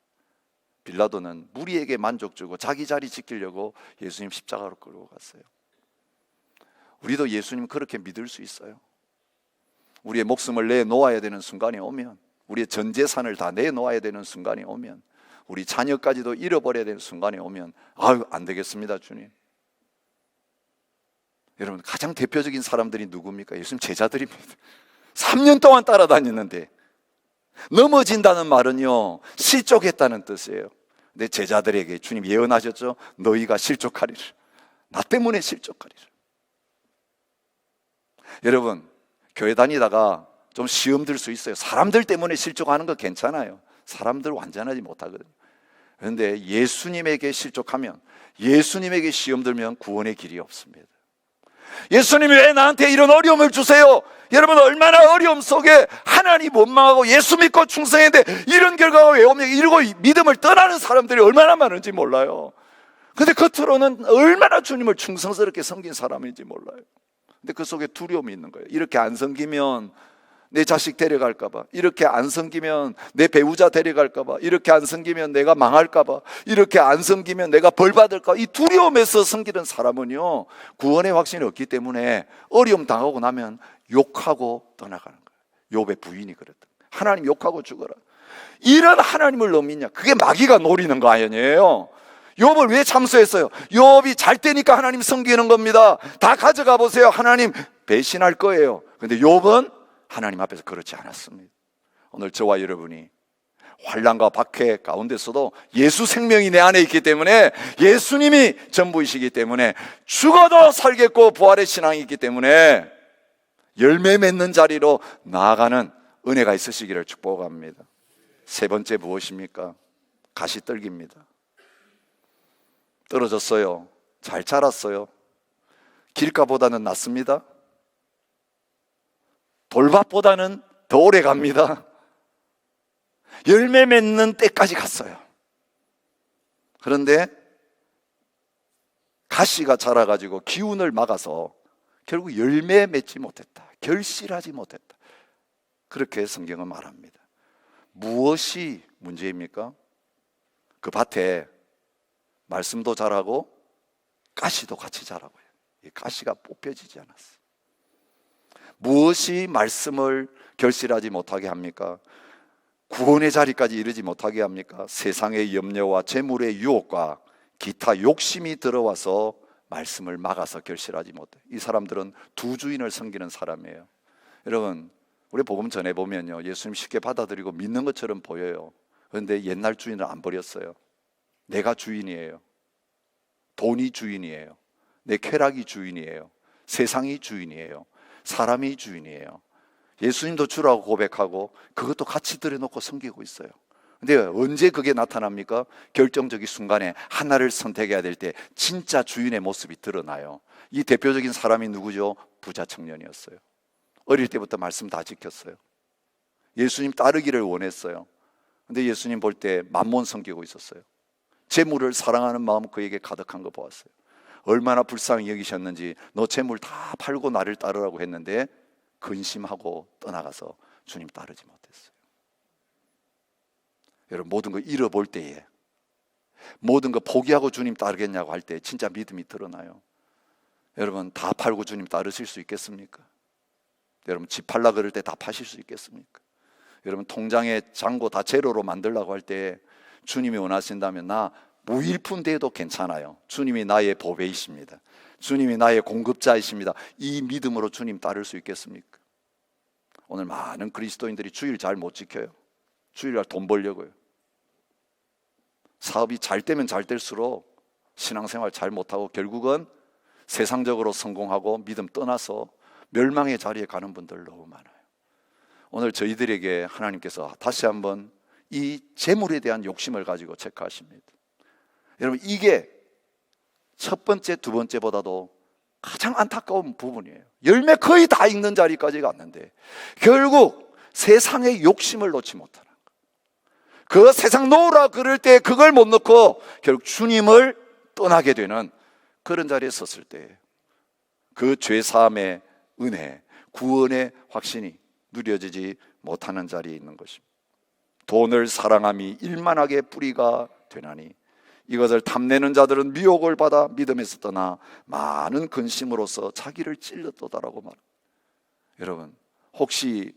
S1: 빌라도는 무리에게 만족 주고 자기 자리 지키려고 예수님 십자가로 끌고 갔어요. 우리도 예수님 그렇게 믿을 수 있어요. 우리의 목숨을 내놓아야 되는 순간이 오면, 우리의 전 재산을 다 내놓아야 되는 순간이 오면, 우리 자녀까지도 잃어버려야 되는 순간이 오면 아유 안 되겠습니다 주님. 여러분 가장 대표적인 사람들이 누굽니까? 예수님 제자들입니다. 3년 동안 따라다녔는데 넘어진다는 말은요 실족했다는 뜻이에요. 근데 제자들에게 주님 예언하셨죠. 너희가 실족하리라. 나 때문에 실족하리라. 여러분 교회 다니다가 좀 시험 들 수 있어요. 사람들 때문에 실족하는 거 괜찮아요. 사람들 완전하지 못하거든요. 그런데 예수님에게 실족하면, 예수님에게 시험 들면 구원의 길이 없습니다. 예수님이 왜 나한테 이런 어려움을 주세요? 여러분 얼마나 어려움 속에 하나님 원망하고 예수 믿고 충성했는데 이런 결과가 왜 오면 이러고 믿음을 떠나는 사람들이 얼마나 많은지 몰라요. 근데 겉으로는 얼마나 주님을 충성스럽게 섬긴 사람인지 몰라요. 근데 그 속에 두려움이 있는 거예요. 이렇게 안 섬기면 내 자식 데려갈까 봐, 이렇게 안 섬기면 내 배우자 데려갈까 봐, 이렇게 안 섬기면 내가 망할까 봐, 이렇게 안 섬기면 내가 벌 받을까 봐. 이 두려움에서 섬기는 사람은요 구원의 확신이 없기 때문에 어려움 당하고 나면 욕하고 떠나가는 거예요. 욥의 부인이 그랬다. 하나님 욕하고 죽어라. 이런 하나님을 너 믿냐? 그게 마귀가 노리는 거 아니에요. 욥을 왜 참소했어요? 욥이 잘 되니까 하나님 섬기는 겁니다. 다 가져가 보세요. 하나님 배신할 거예요. 근데 욥은 하나님 앞에서 그렇지 않았습니다. 오늘 저와 여러분이 환난과 박해 가운데서도 예수 생명이 내 안에 있기 때문에, 예수님이 전부이시기 때문에, 죽어도 살겠고 부활의 신앙이 있기 때문에 열매 맺는 자리로 나아가는 은혜가 있으시기를 축복합니다. 세 번째 무엇입니까? 가시떨기입니다. 떨어졌어요. 잘 자랐어요. 길가보다는 낫습니다. 돌밭보다는 더 오래 갑니다. 열매 맺는 때까지 갔어요. 그런데 가시가 자라가지고 기운을 막아서 결국 열매 맺지 못했다. 결실하지 못했다. 그렇게 성경은 말합니다. 무엇이 문제입니까? 그 밭에 말씀도 자라고 가시도 같이 자라고요. 이 가시가 뽑혀지지 않았어요. 무엇이 말씀을 결실하지 못하게 합니까? 구원의 자리까지 이르지 못하게 합니까? 세상의 염려와 재물의 유혹과 기타 욕심이 들어와서 말씀을 막아서 결실하지 못해. 이 사람들은 두 주인을 섬기는 사람이에요. 여러분 우리 복음 전해보면요 예수님 쉽게 받아들이고 믿는 것처럼 보여요. 그런데 옛날 주인을 안 버렸어요. 내가 주인이에요. 돈이 주인이에요. 내 쾌락이 주인이에요. 세상이 주인이에요. 사람이 주인이에요. 예수님도 주라고 고백하고 그것도 같이 들여놓고 섬기고 있어요. 근데 언제 그게 나타납니까? 결정적인 순간에 하나를 선택해야 될 때 진짜 주인의 모습이 드러나요. 이 대표적인 사람이 누구죠? 부자 청년이었어요. 어릴 때부터 말씀 다 지켰어요. 예수님 따르기를 원했어요. 근데 예수님 볼 때 만몬 섬기고 있었어요. 재물을 사랑하는 마음 그에게 가득한 거 보았어요. 얼마나 불쌍히 여기셨는지 너 재물 다 팔고 나를 따르라고 했는데 근심하고 떠나가서 주님 따르지 못했어요. 여러분 모든 거 잃어볼 때에, 모든 거 포기하고 주님 따르겠냐고 할 때 진짜 믿음이 드러나요. 여러분 다 팔고 주님 따르실 수 있겠습니까? 여러분 집 팔라 그럴 때 다 파실 수 있겠습니까? 여러분 통장에 잔고 다 제로로 만들라고 할 때 주님이 원하신다면 나 무일푼 돼도 괜찮아요. 주님이 나의 보배이십니다. 주님이 나의 공급자이십니다. 이 믿음으로 주님 따를 수 있겠습니까? 오늘 많은 그리스도인들이 주일 잘 못 지켜요. 주일날 돈 벌려고요. 사업이 잘 되면 잘 될수록 신앙생활 잘 못하고 결국은 세상적으로 성공하고 믿음 떠나서 멸망의 자리에 가는 분들 너무 많아요. 오늘 저희들에게 하나님께서 다시 한번 이 재물에 대한 욕심을 가지고 체크하십니다. 여러분 이게 첫 번째, 두 번째보다도 가장 안타까운 부분이에요. 열매 거의 다 익는 자리까지 갔는데 결국 세상의 욕심을 놓지 못하는 거예요. 그 세상 놓으라 그럴 때 그걸 못 놓고 결국 주님을 떠나게 되는 그런 자리에 섰을 때 그 죄사함의 은혜, 구원의 확신이 누려지지 못하는 자리에 있는 것입니다. 돈을 사랑함이 일만하게 뿌리가 되나니 이것을 탐내는 자들은 미혹을 받아 믿음에서 떠나 많은 근심으로써 자기를 찔렀도다라고 말합니다. 여러분, 혹시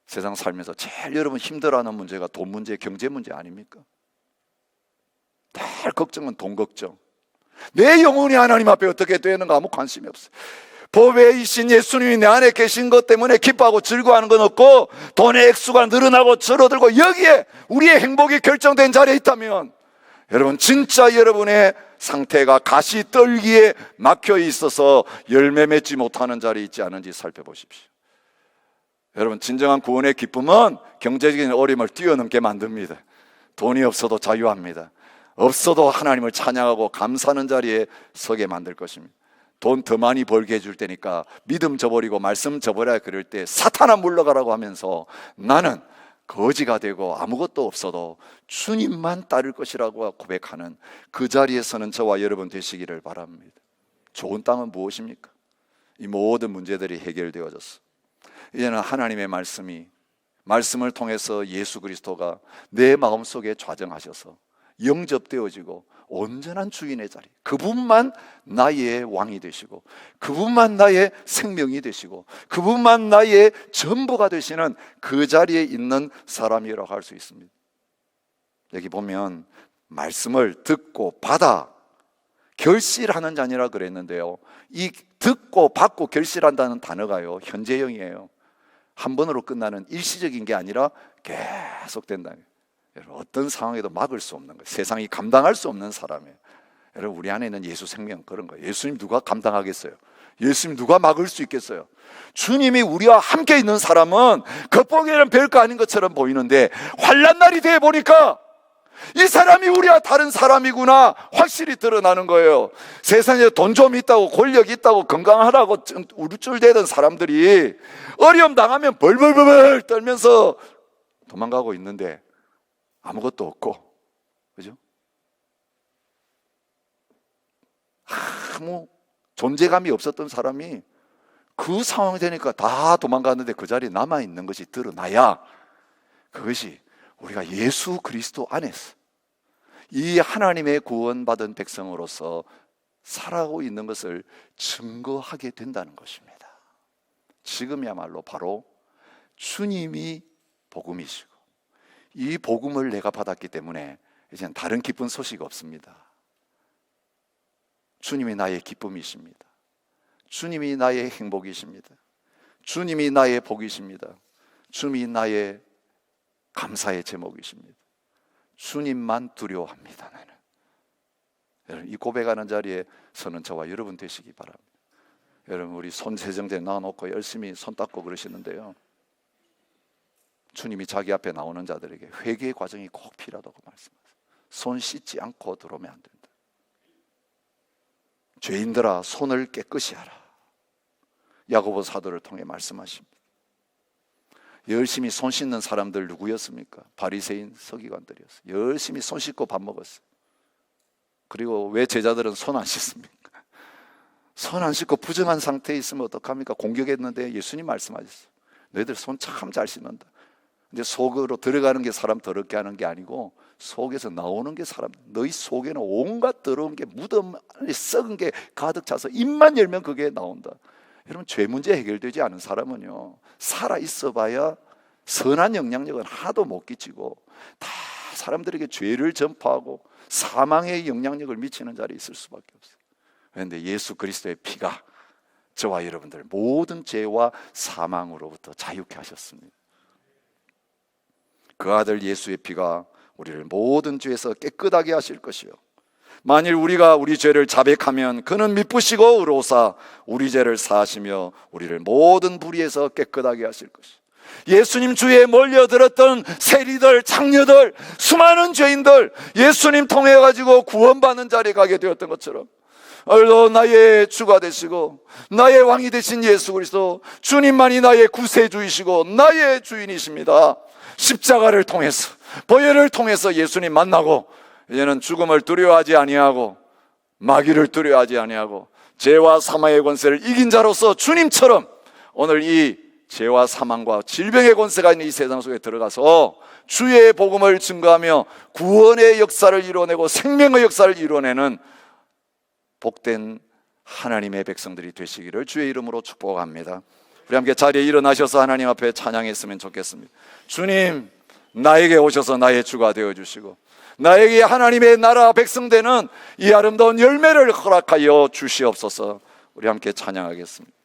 S1: 세상 살면서 제일 여러분 힘들어하는 문제가 돈 문제, 경제 문제 아닙니까? 제일 걱정은 돈 걱정. 내 영혼이 하나님 앞에 어떻게 되는가 아무 관심이 없어요. 보배이신 예수님이 내 안에 계신 것 때문에 기뻐하고 즐거워하는 건 없고, 돈의 액수가 늘어나고 줄어들고 여기에 우리의 행복이 결정된 자리에 있다면, 여러분 진짜 여러분의 상태가 가시떨기에 막혀 있어서 열매 맺지 못하는 자리에 있지 않은지 살펴보십시오. 여러분, 진정한 구원의 기쁨은 경제적인 어려움을 뛰어넘게 만듭니다. 돈이 없어도 자유합니다. 없어도 하나님을 찬양하고 감사하는 자리에 서게 만들 것입니다. 돈 더 많이 벌게 해줄 테니까 믿음 저버리고 말씀 저버려야 그럴 때 사탄아 물러가라고 하면서 나는 거지가 되고 아무것도 없어도 주님만 따를 것이라고 고백하는 그 자리에 서는 저와 여러분 되시기를 바랍니다. 좋은 땅은 무엇입니까? 이 모든 문제들이 해결되어졌어. 이제는 하나님의 말씀을 통해서 예수 그리스도가 내 마음속에 좌정하셔서 영접되어지고 온전한 주인의 자리, 그분만 나의 왕이 되시고 그분만 나의 생명이 되시고 그분만 나의 전부가 되시는 그 자리에 있는 사람이라고 할 수 있습니다. 여기 보면 말씀을 듣고 받아 결실하는 자니라 그랬는데요, 이 듣고 받고 결실한다는 단어가요 현재형이에요. 한 번으로 끝나는 일시적인 게 아니라 계속 된다는 거예요. 여러분, 어떤 상황에도 막을 수 없는 거예요. 세상이 감당할 수 없는 사람이에요. 여러분, 우리 안에 있는 예수 생명 그런 거예요. 예수님 누가 감당하겠어요? 예수님 누가 막을 수 있겠어요? 주님이 우리와 함께 있는 사람은 겉보기에는 별거 아닌 것처럼 보이는데 환난 날이 돼 보니까 이 사람이 우리와 다른 사람이구나 확실히 드러나는 거예요. 세상에 돈 좀 있다고 권력 있다고 건강하다고 우쭐대던 사람들이 어려움 당하면 벌벌벌 떨면서 도망가고 있는데 아무것도 없고, 그죠? 아무 존재감이 없었던 사람이 그 상황이 되니까 다 도망갔는데 그 자리에 남아있는 것이 드러나야, 그것이 우리가 예수 그리스도 안에서 이 하나님의 구원받은 백성으로서 살아가고 있는 것을 증거하게 된다는 것입니다. 지금이야말로 바로 주님이 복음이시고 이 복음을 내가 받았기 때문에 이제는 다른 기쁜 소식 없습니다. 주님이 나의 기쁨이십니다. 주님이 나의 행복이십니다. 주님이 나의 복이십니다. 주님이 나의 감사의 제목이십니다. 주님만 두려워합니다. 나는. 여러분, 이 고백하는 자리에 서는 저와 여러분 되시기 바랍니다. 여러분, 우리 손 세정제 놔놓고 열심히 손 닦고 그러시는데요, 주님이 자기 앞에 나오는 자들에게 회개의 과정이 꼭 필요하다고 말씀하세요. 손 씻지 않고 들어오면 안 된다. 죄인들아 손을 깨끗이 하라. 야고보 사도를 통해 말씀하십니다. 열심히 손 씻는 사람들 누구였습니까? 바리새인 서기관들이었어요. 열심히 손 씻고 밥 먹었어요. 그리고 왜 제자들은 손 안 씻습니까? 손 안 씻고 부정한 상태에 있으면 어떡합니까? 공격했는데 예수님 말씀하셨어요. 너희들 손 참 잘 씻는다. 이제 속으로 들어가는 게 사람 더럽게 하는 게 아니고 속에서 나오는 게 사람, 너희 속에는 온갖 더러운 게 무덤 안에 썩은 게 가득 차서 입만 열면 그게 나온다. 여러분, 죄 문제 해결되지 않은 사람은요 살아 있어 봐야 선한 영향력은 하나도 못 끼치고 다 사람들에게 죄를 전파하고 사망의 영향력을 미치는 자리에 있을 수밖에 없어요. 그런데 예수 그리스도의 피가 저와 여러분들 모든 죄와 사망으로부터 자유케 하셨습니다. 그 아들 예수의 피가 우리를 모든 죄에서 깨끗하게 하실 것이요, 만일 우리가 우리 죄를 자백하면 그는 미쁘시고 의로우사 우리 죄를 사하시며 우리를 모든 불의에서 깨끗하게 하실 것이요, 예수님 주에 몰려들었던 세리들, 장녀들, 수많은 죄인들 예수님 통해 가지고 구원받는 자리에 가게 되었던 것처럼 오늘도 나의 주가 되시고 나의 왕이 되신 예수 그리스도 주님만이 나의 구세주이시고 나의 주인이십니다. 십자가를 통해서, 보혈을 통해서 예수님 만나고 이제는 죽음을 두려워하지 아니하고 마귀를 두려워하지 아니하고 죄와 사망의 권세를 이긴 자로서 주님처럼 오늘 이 죄와 사망과 질병의 권세가 있는 이 세상 속에 들어가서 주의 복음을 증거하며 구원의 역사를 이루어내고 생명의 역사를 이루어내는 복된 하나님의 백성들이 되시기를 주의 이름으로 축복합니다. 우리 함께 자리에 일어나셔서 하나님 앞에 찬양했으면 좋겠습니다. 주님, 나에게 오셔서 나의 주가 되어주시고 나에게 하나님의 나라 백성 되는 이 아름다운 열매를 허락하여 주시옵소서. 우리 함께 찬양하겠습니다.